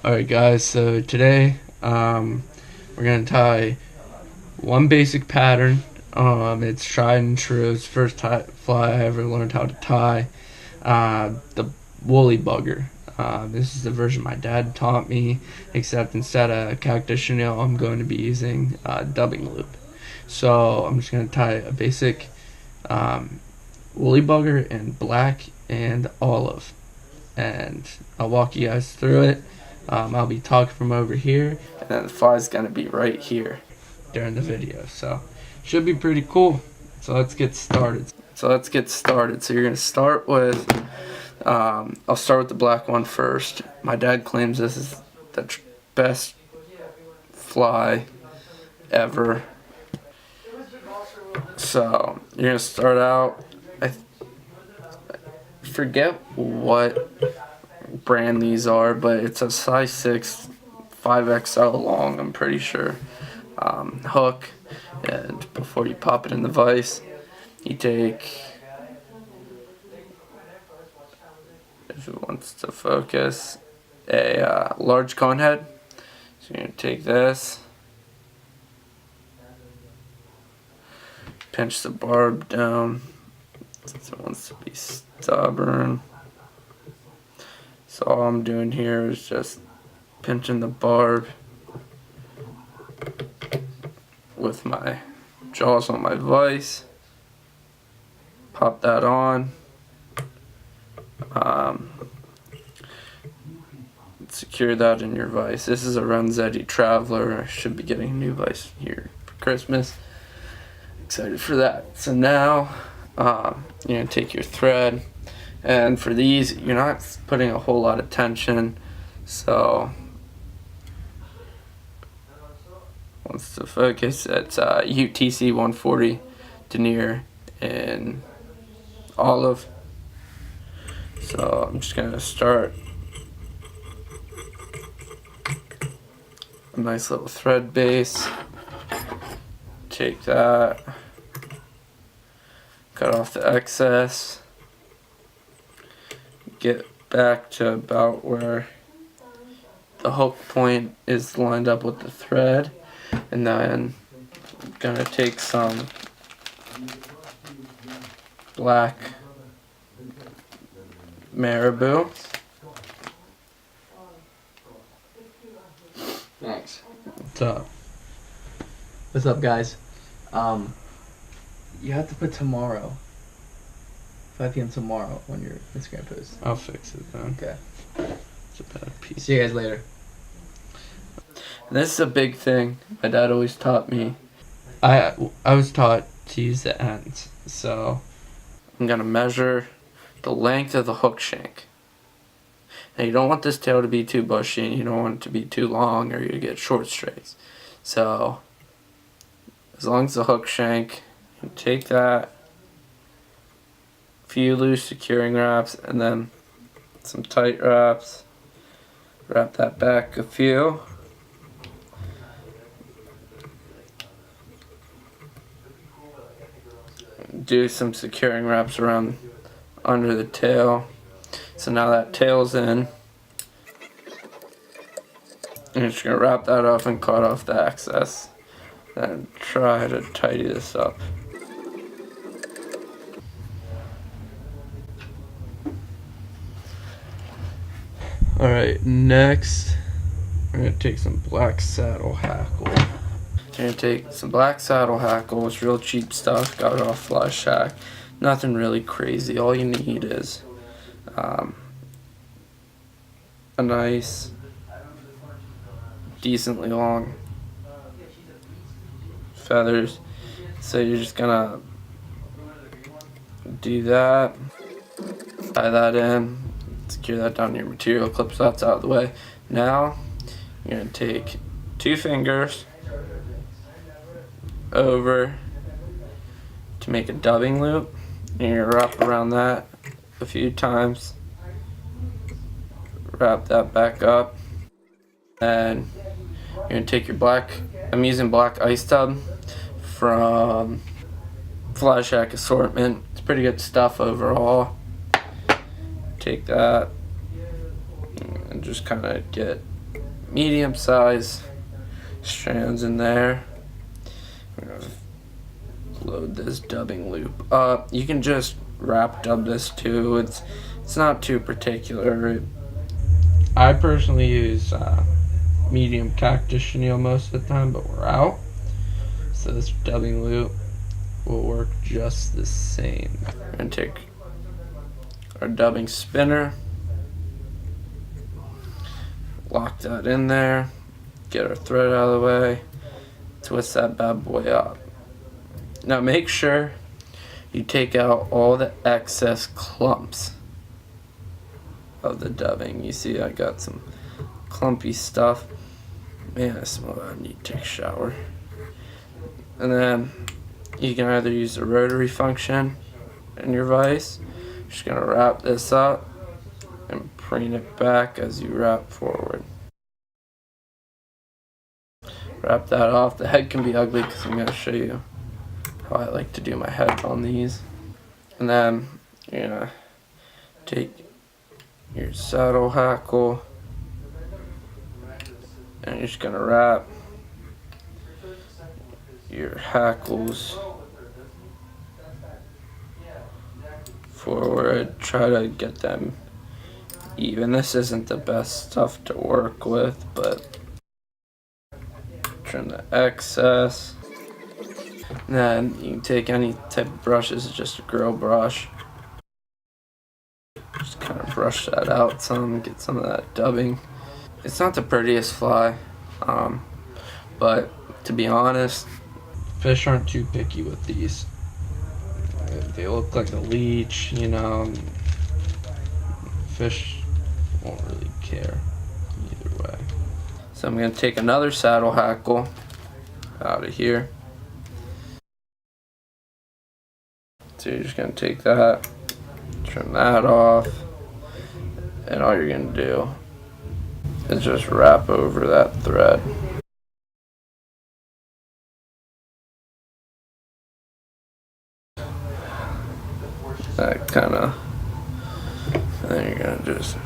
Alright guys, so today we're going to tie one basic pattern. It's tried and true. It's the first fly I ever learned how to tie. The woolly bugger. This is the version my dad taught me, except instead of cactus chenille, I'm going to be using dubbing loop. So I'm just going to tie a basic woolly bugger in black and olive, and I'll walk you guys through it. I'll be talking from over here, and then the fly's gonna be right here during the video, so should be pretty cool. So let's get started. So you're gonna start with I'll start with the black one first. My dad claims this is the best fly ever. So you're gonna start out, I forget what brand these are, but it's a size 6 5XL long, I'm pretty sure, hook. And before you pop it in the vise, you take, if it wants to focus, a large cone head. So you're going to take this, pinch the barb down since it wants to be stubborn. So all I'm doing here is just pinching the barb with my jaws on my vise. Pop that on. Secure that in your vise. This is a Renzetti Traveler. I should be getting a new vise here for Christmas. Excited for that. So now you're going to take your thread. And for these, you're not putting a whole lot of tension, so once the focus, it's UTC 140 denier in olive. So I'm just gonna start a nice little thread base. Take that, cut off the excess. Get back to about where the hook point is lined up with the thread, and then I'm gonna take some black marabou. Thanks. What's up? What's up, guys? You have to put tomorrow. 5 p.m. tomorrow on your Instagram post. I'll fix it then. Okay. It's a bad piece. See you guys later. And this is a big thing my dad always taught me. I was taught to use the ends, so I'm gonna measure the length of the hook shank. Now you don't want this tail to be too bushy, and you don't want it to be too long, or you get short strays. So as long as the hook shank, you take that, few loose securing wraps, and then some tight wraps. Wrap that back a few. Do some securing wraps around under the tail. So now that tail's in, I'm just gonna wrap that up and cut off the excess. Then try to tidy this up. Alright, next we're going to take some black saddle hackle. You're going to take some black saddle hackle. It's real cheap stuff. Got it off Fly Shack. Nothing really crazy. All you need is a nice, decently long feathers. So you're just going to do that. Tie that in. Secure that down to your material clip so that's out of the way. Now you're going to take 2 fingers over to make a dubbing loop, and you're going to wrap around that a few times. Wrap that back up, and you're going to take your black, I'm using black ice tub from Fly Shack assortment. It's pretty good stuff overall. Take that and just kind of get medium size strands in there. I'm gonna load this dubbing loop up. You can just wrap dub this too. It's not too particular. I personally use medium cactus chenille most of the time, but we're out, so this dubbing loop will work just the same. We're gonna take our dubbing spinner, lock that in there, get our thread out of the way, twist that bad boy up. Now make sure you take out all the excess clumps of the dubbing. You see I got some clumpy stuff. Man, I smell that. I need to take a shower. And then you can either use the rotary function in your vise. Just gonna wrap this up and preen it back as you wrap forward. Wrap that off. The head can be ugly because I'm gonna show you how I like to do my head on these. And then you're gonna take your saddle hackle and you're just gonna wrap your hackles forward. Try to get them even. This isn't the best stuff to work with, but trim the excess. And then you can take any type of brush. This is just a grill brush. Just kind of brush that out some, get some of that dubbing. It's not the prettiest fly, but to be honest, fish aren't too picky with these. They look like a leech, you know. Fish won't really care either way. So I'm gonna take another saddle hackle out of here. So you're just gonna take that, trim that off, and all you're gonna do is just wrap over that thread. That kind of, and then you're gonna just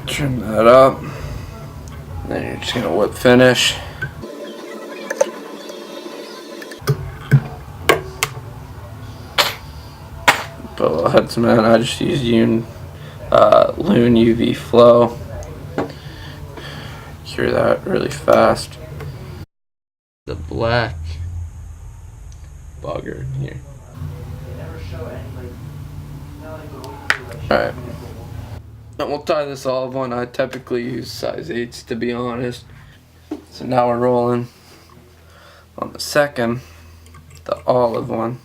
trim that up. And then you're just gonna whip finish. Bullheads, man, I just use Loon UV Flow. Cure that really fast. The black bugger here. Alright. And we'll tie this olive one. I typically use size 8s to be honest. So now we're rolling on the second, the olive one.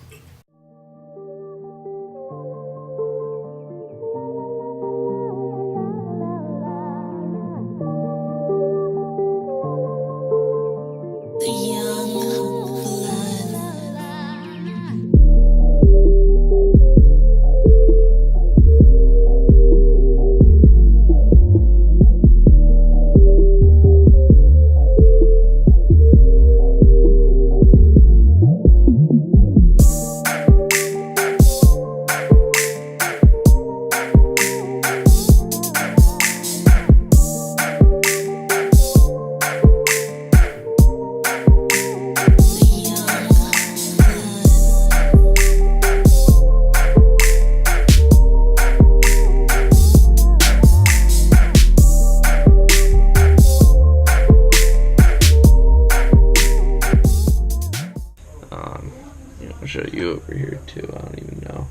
I'll show you over here too. I don't even know.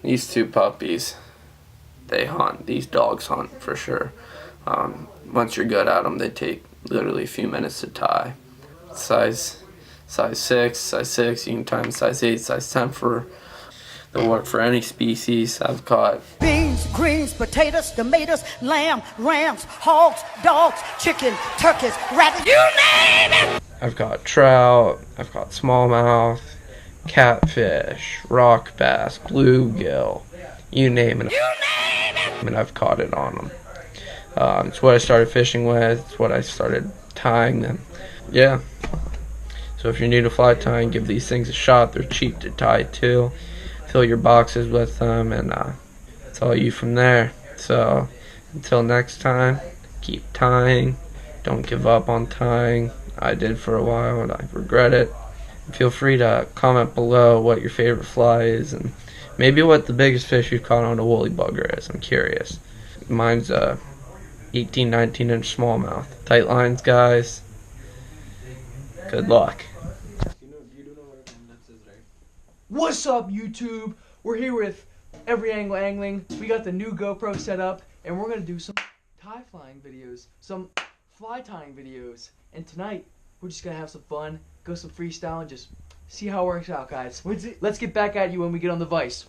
These two puppies, they hunt. These dogs hunt for sure. Once you're good at them, they take literally a few minutes to tie. Size 6. You can tie them size 8, size 10 for. They'll work for any species. I've caught beans, greens, potatoes, tomatoes, lamb, rams, hogs, dogs, chicken, turkeys, rabbits, you name it! I've caught trout, I've caught smallmouth, catfish, rock bass, bluegill, you name it. And I've caught it on them. It's what I started fishing with. It's what I started tying them. Yeah. So if you're new to fly tying, give these things a shot. They're cheap to tie too. fill your boxes with them, and it's all you from there. So until next time, keep tying. Don't give up on tying. I did for a while and I regret it. Feel free to comment below what your favorite fly is and maybe what the biggest fish you've caught on a woolly bugger is. I'm curious. Mine's a 18, 19 inch smallmouth. Tight lines, guys. Good luck. What's up, YouTube? We're here with Every Angle Angling. We got the new GoPro set up, and we're gonna do some tie flying videos, some fly tying videos. And tonight, we're just gonna have some fun, go some freestyle, and just see how it works out, guys. Let's get back at you when we get on the vise.